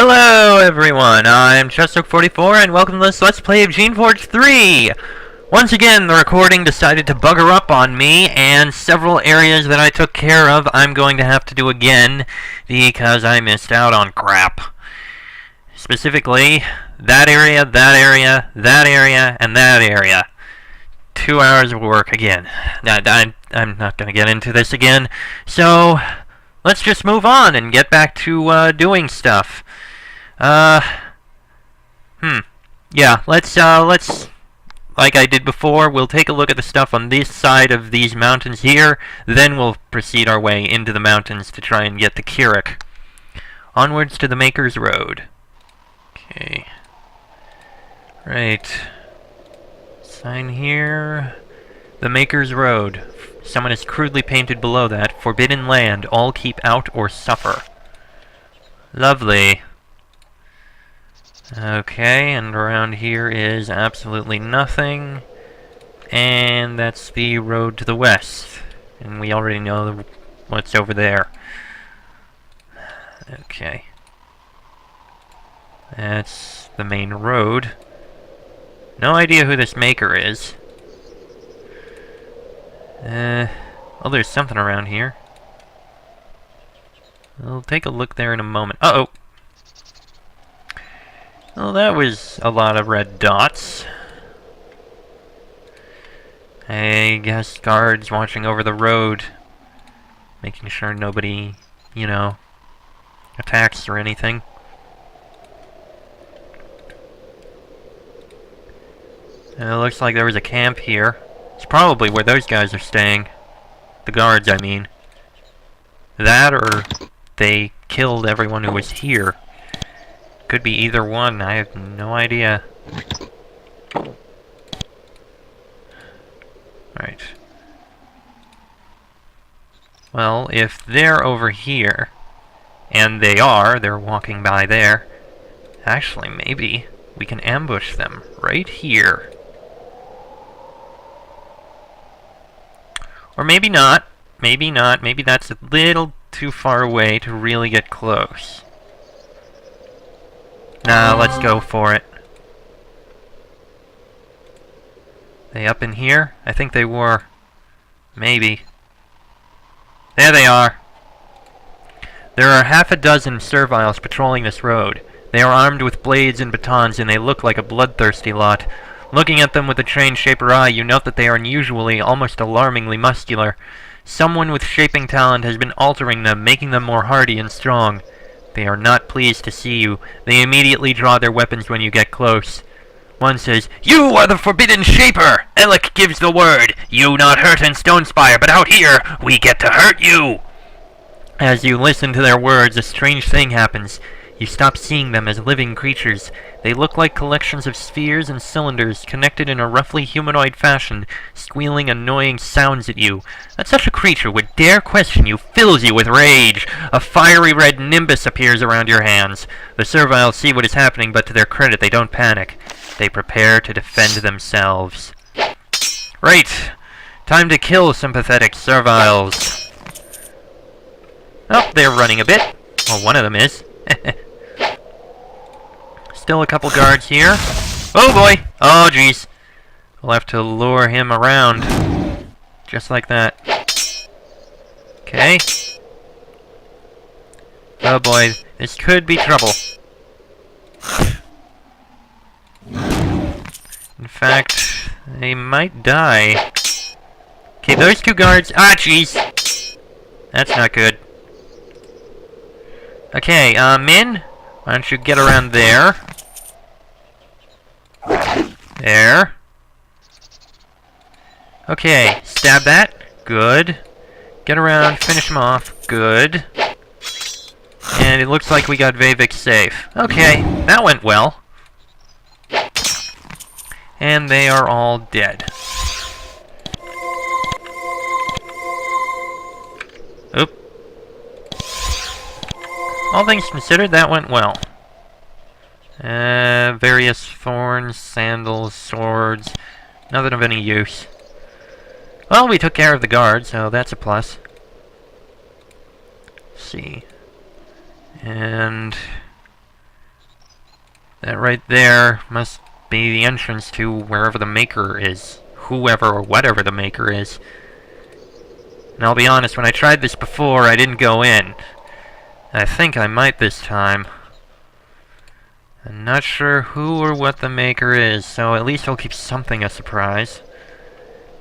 Hello everyone, I'm Chestoke44 and welcome to this Let's Play of Geneforge 3! Once again, the recording decided to bugger up on me, and several areas that I took care of I'm going to have to do again because I missed out on crap. Specifically, that area, that area, that area, and that area. 2 hours of work again. I'm not going to get into this again, so let's just move on and get back to doing stuff. Yeah, let's, like I did before, we'll take a look at the stuff on this side of these mountains here, then we'll proceed our way into the mountains to try and get to Kirik. Onwards to the Maker's Road. Okay. Right. Sign here. The Maker's Road. Someone has crudely painted below that, Forbidden Land, all keep out or suffer. Lovely. Okay, and around here is absolutely nothing. And that's the road to the west. And we already know what's over there. Okay. That's the main road. No idea who this maker is. Oh, there's something around here. I'll take a look there in a moment. Uh-oh! Well, that was a lot of red dots. I guess guards watching over the road, making sure nobody, you know, attacks or anything. It looks like there was a camp here. It's probably where those guys are staying. The guards, I mean. That, or they killed everyone who was here. Could be either one, I have no idea. Right. Well, if they're over here, and they're walking by there, actually, maybe we can ambush them right here. Or maybe not. Maybe not. Maybe that's a little too far away to really get close. Nah, let's go for it. They up in here? I think they were. Maybe. There they are. There are half a dozen serviles patrolling this road. They are armed with blades and batons, and they look like a bloodthirsty lot. Looking at them with a trained shaper eye, you note that they are unusually, almost alarmingly muscular. Someone with shaping talent has been altering them, making them more hardy and strong. They are not pleased to see you. They immediately draw their weapons when you get close. One says, "You are the Forbidden Shaper! Elec gives the word! You not hurt in Stonespire, but out here, we get to hurt you!" As you listen to their words, a strange thing happens. You stop seeing them as living creatures. They look like collections of spheres and cylinders connected in a roughly humanoid fashion, squealing annoying sounds at you. That such a creature would dare question you fills you with rage. A fiery red nimbus appears around your hands. The serviles see what is happening, but to their credit, they don't panic. They prepare to defend themselves. Right. Time to kill sympathetic serviles. Oh, they're running a bit. Well, one of them is. Still a couple guards here. Oh boy! Oh jeez. We'll have to lure him around. Just like that. Okay. Oh boy, this could be trouble. In fact, they might die. Okay, those two guards... Ah, jeez! That's not good. Okay, Min, why don't you get around there? There. Okay, stab that. Good. Get around, finish him off. Good. And it looks like we got Vavik safe. Okay, that went well. And they are all dead. Oop. All things considered, that went well. Various thorns, sandals, swords. Nothing of any use. Well, we took care of the guard, so that's a plus. Let's see. And That right there must be the entrance to wherever the maker is. Whoever or whatever the maker is. And I'll be honest, when I tried this before, I didn't go in. I think I might this time. I'm not sure who or what the maker is, so at least I'll keep something a surprise.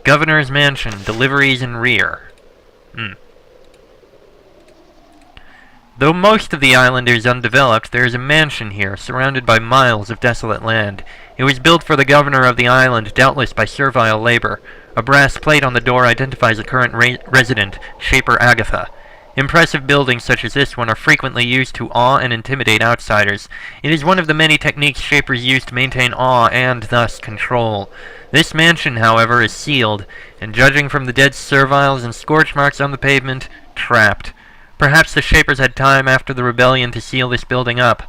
Governor's Mansion, deliveries in rear. Though most of the island is undeveloped, there is a mansion here, surrounded by miles of desolate land. It was built for the governor of the island, doubtless by servile labor. A brass plate on the door identifies the current resident, Shaper Agatha. Impressive buildings such as this one are frequently used to awe and intimidate outsiders. It is one of the many techniques Shapers use to maintain awe and, thus, control. This mansion, however, is sealed, and judging from the dead serviles and scorch marks on the pavement, trapped. Perhaps the Shapers had time after the rebellion to seal this building up.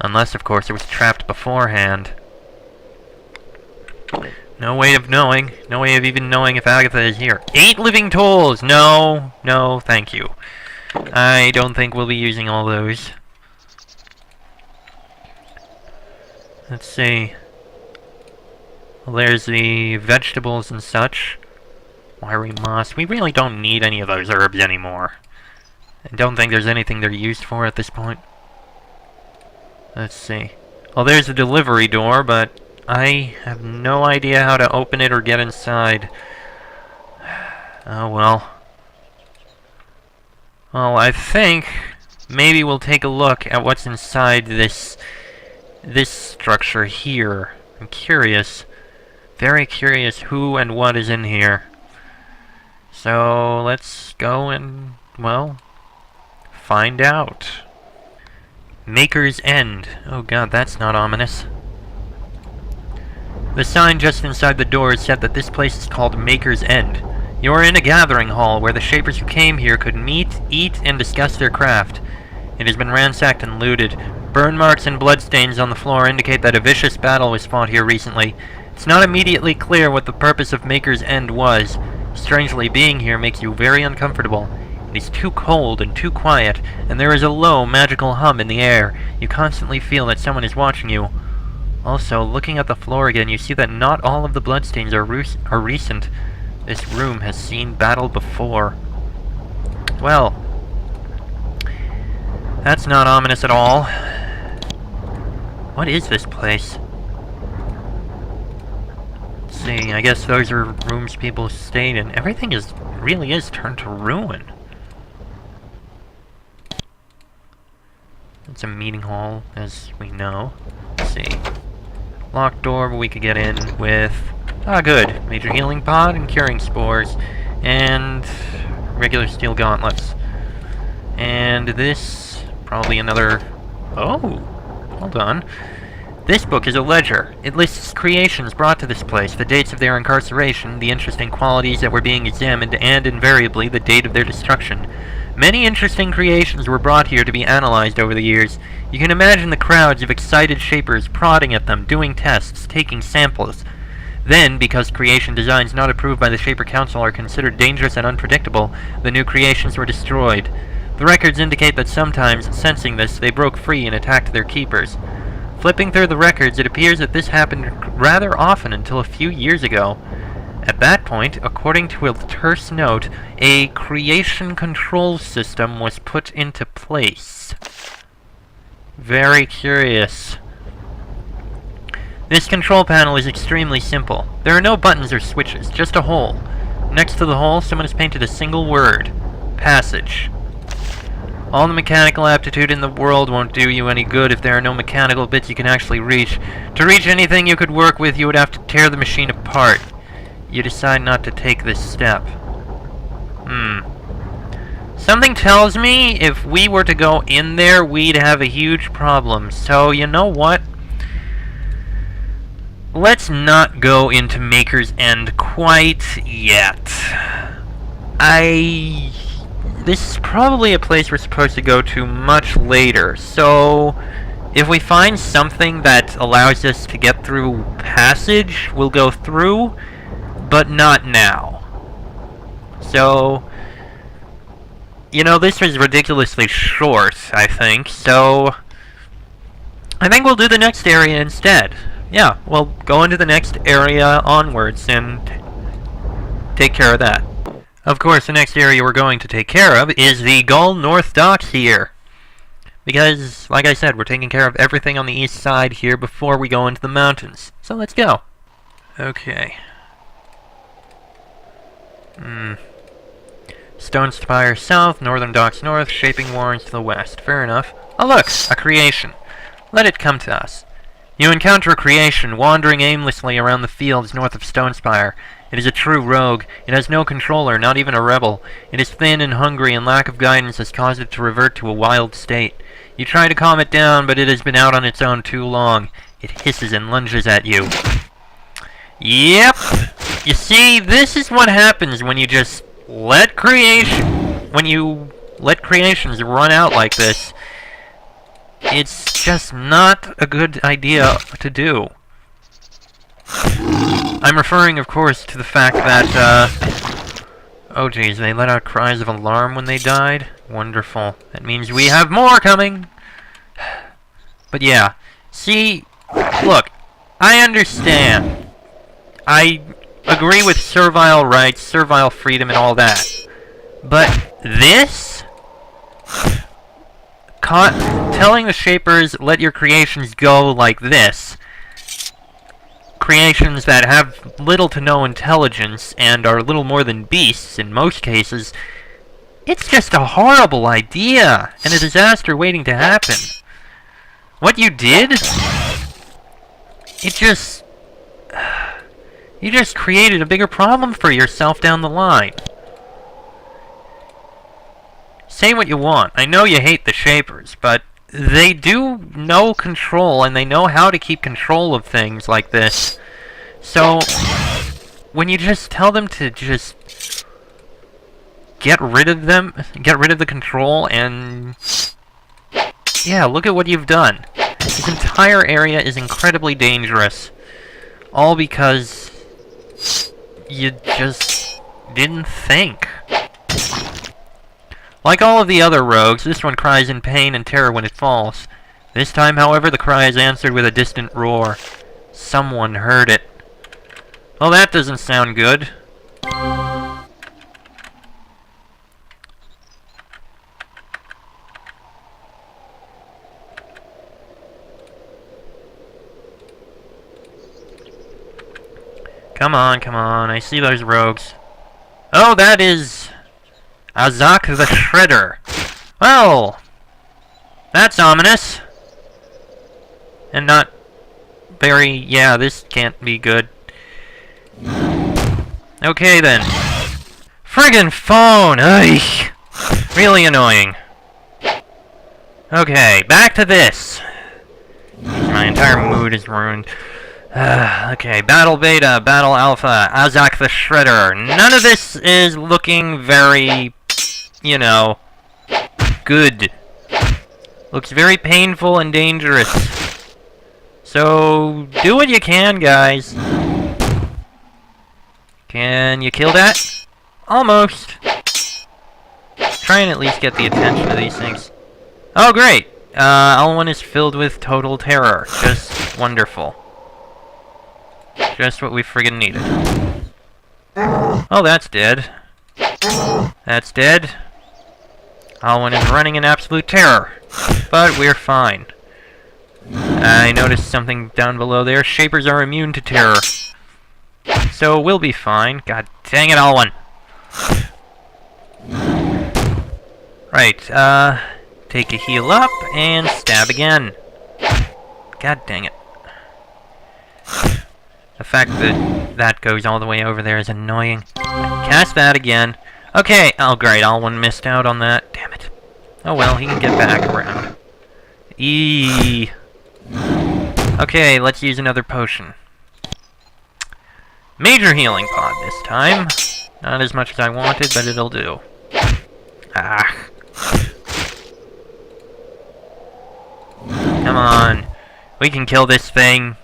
Unless, of course, it was trapped beforehand. No way of knowing. No way of even knowing if Agatha is here. 8 living tolls! No, no, thank you. I don't think we'll be using all those. Let's see. Well, there's the vegetables and such. Wiry moss. We really don't need any of those herbs anymore. I don't think there's anything they're used for at this point. Let's see. Well, there's the delivery door, but I have no idea how to open it or get inside. Oh well. Well, I think maybe we'll take a look at what's inside this structure here. I'm curious. Very curious who and what is in here. So let's go and, well, find out. Maker's End. Oh god, that's not ominous. The sign just inside the door said that this place is called Maker's End. You are in a gathering hall where the Shapers who came here could meet, eat, and discuss their craft. It has been ransacked and looted. Burn marks and bloodstains on the floor indicate that a vicious battle was fought here recently. It's not immediately clear what the purpose of Maker's End was. Strangely, being here makes you very uncomfortable. It is too cold and too quiet, and there is a low, magical hum in the air. You constantly feel that someone is watching you. Also, looking at the floor again, you see that not all of the bloodstains are recent. This room has seen battle before. Well, that's not ominous at all. What is this place? Let's see, I guess those are rooms people stayed in. Everything really is turned to ruin. It's a meeting hall, as we know. Let's see. Locked door, but we could get in with... Ah, good. Major healing pod and curing spores. And regular steel gauntlets. And this, probably another... Oh, hold on. This book is a ledger. It lists creations brought to this place, the dates of their incarceration, the interesting qualities that were being examined, and invariably the date of their destruction. Many interesting creations were brought here to be analyzed over the years. You can imagine the crowds of excited Shapers prodding at them, doing tests, taking samples. Then, because creation designs not approved by the Shaper Council are considered dangerous and unpredictable, the new creations were destroyed. The records indicate that sometimes, sensing this, they broke free and attacked their keepers. Flipping through the records, it appears that this happened rather often until a few years ago. At that point, according to a terse note, a creation control system was put into place. Very curious. This control panel is extremely simple. There are no buttons or switches, just a hole. Next to the hole, someone has painted a single word. Passage. All the mechanical aptitude in the world won't do you any good if there are no mechanical bits you can actually reach. To reach anything you could work with, you would have to tear the machine apart. You decide not to take this step. Something tells me if we were to go in there, we'd have a huge problem. So, you know what? Let's not go into Maker's End quite yet. This is probably a place we're supposed to go to much later, so if we find something that allows us to get through passage, we'll go through, but not now. So, you know, this was ridiculously short, I think, so I think we'll do the next area instead. Yeah, we'll go into the next area onwards and take care of that. Of course, the next area we're going to take care of is the Gull North Docks here. Because, like I said, we're taking care of everything on the east side here before we go into the mountains. So let's go. Okay. Stone Spire south, Northern Docks north, Shaping Warrens to the west. Fair enough. Oh look! A creation. Let it come to us. You encounter a creation wandering aimlessly around the fields north of Stone Spire. It is a true rogue. It has no controller, not even a rebel. It is thin and hungry, and lack of guidance has caused it to revert to a wild state. You try to calm it down, but it has been out on its own too long. It hisses and lunges at you. Yep! You see, this is what happens when you just let when you let creations run out like this. It's just not a good idea to do. I'm referring, of course, to the fact that, oh geez, they let out cries of alarm when they died? Wonderful. That means we have more coming! But yeah, see, look, I understand. I agree with servile rights, servile freedom, and all that. But this? Telling the Shapers, let your creations go like this. Creations that have little to no intelligence and are little more than beasts in most cases. It's just a horrible idea and a disaster waiting to happen. What you did? You just created a bigger problem for yourself down the line. Say what you want. I know you hate the Shapers, but they do know control, and they know how to keep control of things like this. So, when you just tell them to just get rid of the control, and yeah, look at what you've done. This entire area is incredibly dangerous. All because you just didn't think. Like all of the other rogues, this one cries in pain and terror when it falls. This time, however, the cry is answered with a distant roar. Someone heard it. Well, that doesn't sound good. Come on, come on, I see those rogues. Oh, that is Azak the Shredder. Well, that's ominous. And not very, yeah, this can't be good. Okay then. Friggin' phone! Ugh! Really annoying. Okay, back to this. My entire mood is ruined. Okay, Battle Beta, Battle Alpha, Azak the Shredder. None of this is looking very, you know, good. Looks very painful and dangerous. So, do what you can, guys. Can you kill that? Almost. Try and at least get the attention of these things. Oh, great! L1 is filled with total terror. Just wonderful. Just what we friggin' needed. Oh, that's dead. That's dead. L1 is running in absolute terror. But we're fine. I noticed something down below there. Shapers are immune to terror. So we'll be fine. God dang it, L1. Right, take a heal up and stab again. God dang it. The fact that that goes all the way over there is annoying. Cast that again. Okay, oh great, L1 missed out on that. Damn it. Oh well, he can get back around. Eee. Okay, let's use another potion. Major healing pod this time. Not as much as I wanted, but it'll do. Ah. Come on. We can kill this thing.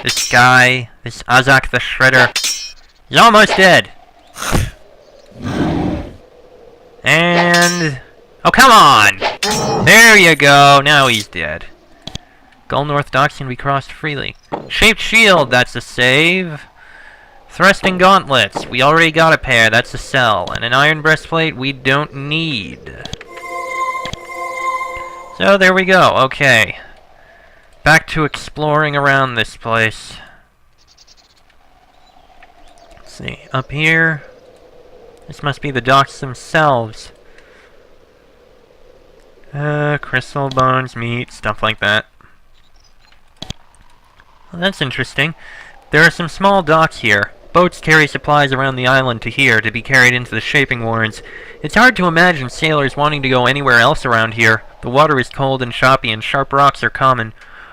This guy. This Azak the Shredder. He's almost dead. And... oh, come on! There you go. Now he's dead. Gull North docks can be crossed freely. Shaped shield, that's a save. Thrusting gauntlets, we already got a pair, that's a sell. And an iron breastplate we don't need. So there we go, okay. Back to exploring around this place. Let's see, up here. This must be the docks themselves. Crystal, bones, meat, stuff like that. Well, that's interesting. There are some small docks here. Boats carry supplies around the island to here to be carried into the Shaping Warrens. It's hard to imagine sailors wanting to go anywhere else around here. The water is cold and choppy, and sharp rocks are common.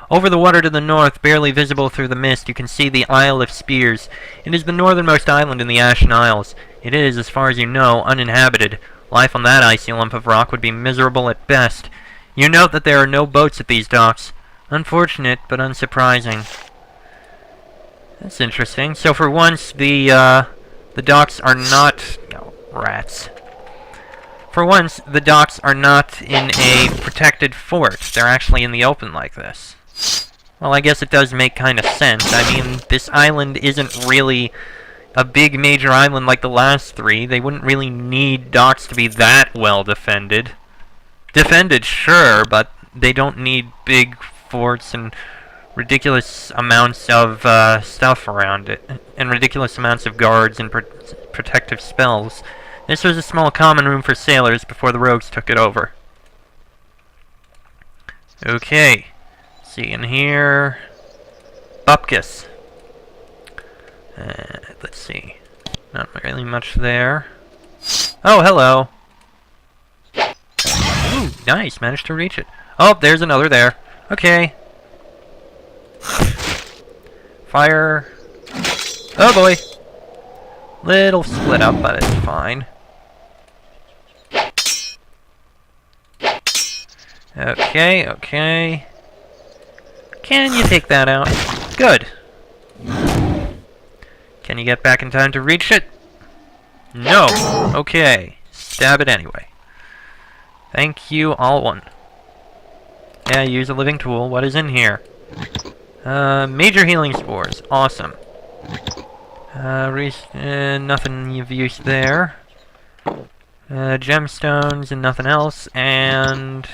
Over the water to the north, barely visible through the mist, you can see the Isle of Spears. It is the northernmost island in the Ashen Isles. It is, as far as you know, uninhabited. Life on that icy lump of rock would be miserable at best. You note that there are no boats at these docks. Unfortunate, but unsurprising. That's interesting. So for once, the docks are not... No, rats. For once, the docks are not in a protected fort. They're actually in the open like this. Well, I guess it does make kind of sense. I mean, this island isn't really a big major island like the last three. They wouldn't really need docks to be that well defended. Defended, sure, but they don't need big forts and ridiculous amounts of stuff around it, and ridiculous amounts of guards and protective spells. This was a small common room for sailors before the rogues took it over. Okay, see in here, Bupkis. Let's see, not really much there. Oh, hello. Ooh, nice, managed to reach it. Oh, there's another there. Okay. Fire. Oh boy. Little split up, but it's fine. Okay, okay. Can you take that out? Good. Can you get back in time to reach it? No. Okay. Stab it anyway. Thank you, all one. Yeah, use a living tool. What is in here? Major healing spores. Awesome. Nothing of use there. Gemstones and nothing else. And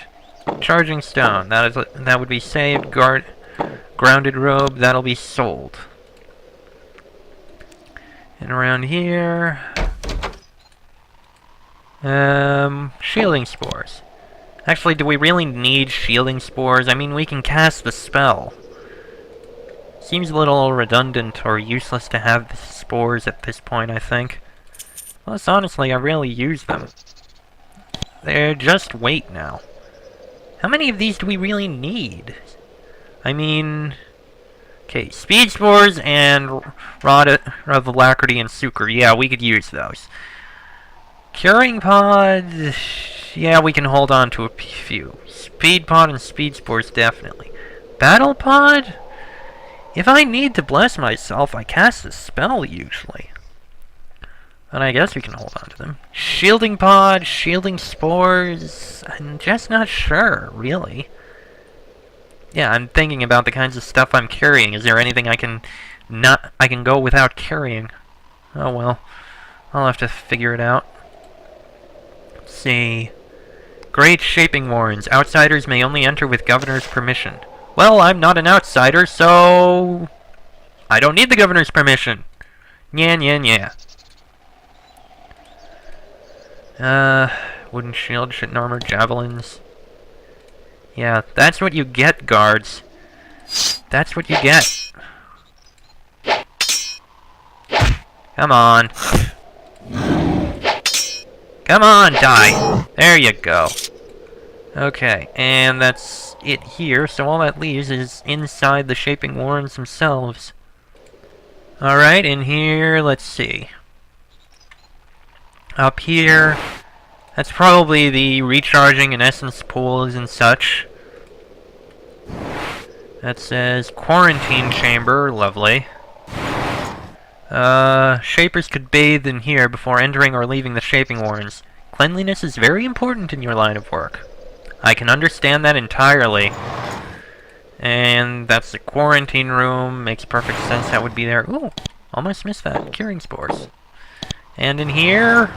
charging stone. That would be saved. Grounded robe. That'll be sold. And around here, shielding spores. Actually, do we really need shielding spores? I mean, we can cast the spell. Seems a little redundant or useless to have the spores at this point, I think. Plus, honestly, I rarely use them. They're just weight now. How many of these do we really need? I mean... Okay, speed spores and rod of alacrity and sucre. Yeah, we could use those. Curing pods... Yeah, we can hold on to a few. Speed pod and speed spores, definitely. Battle pod? If I need to bless myself, I cast a spell, usually. But I guess we can hold on to them. Shielding pod, shielding spores... I'm just not sure, really. Yeah, I'm thinking about the kinds of stuff I'm carrying. Is there anything I can go without carrying? Oh well. I'll have to figure it out. Let's see. Great Shaping Warrens. Outsiders may only enter with governor's permission. Well, I'm not an outsider, so... I don't need the governor's permission. Nya, nya, nya. Wooden shield, shit armor, javelins. Yeah, that's what you get, guards. That's what you get. Come on. Come on, die. There you go. Okay, and that's it here, so all that leaves is inside the Shaping Warrens themselves. Alright, in here, let's see. Up here, that's probably the recharging and essence pools and such. That says quarantine chamber, lovely. Shapers could bathe in here before entering or leaving the Shaping Warrens. Cleanliness is very important in your line of work. I can understand that entirely. And And that's the quarantine room. Makes perfect sense that would be there. Ooh, almost missed that. Curing spores. And in here,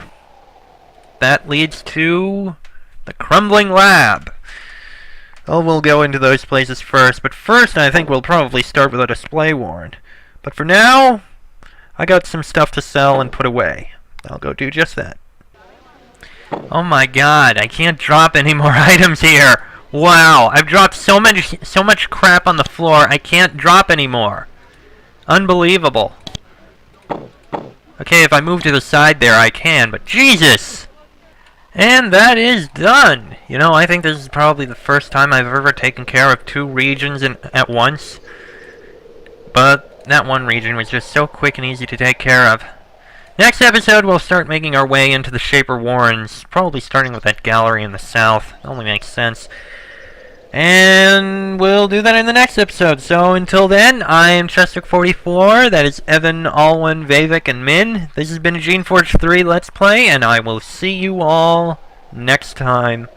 that leads to the crumbling lab. Oh, we'll go into those places first. But first, I think we'll probably start with a display warrant. But for now, I got some stuff to sell and put away. I'll go do just that. Oh my god, I can't drop any more items here. Wow, I've dropped so much crap on the floor, I can't drop anymore. Unbelievable. Okay, if I move to the side there, I can, but Jesus! And that is done! You know, I think this is probably the first time I've ever taken care of 2 regions at once. But that one region was just so quick and easy to take care of. Next episode, we'll start making our way into the Shaper Warrens, probably starting with that gallery in the south. It only makes sense. And we'll do that in the next episode. So until then, I am Chester44. That is Evan, Alwyn, Vavik, and Min. This has been a Geneforge 3 Let's Play, and I will see you all next time.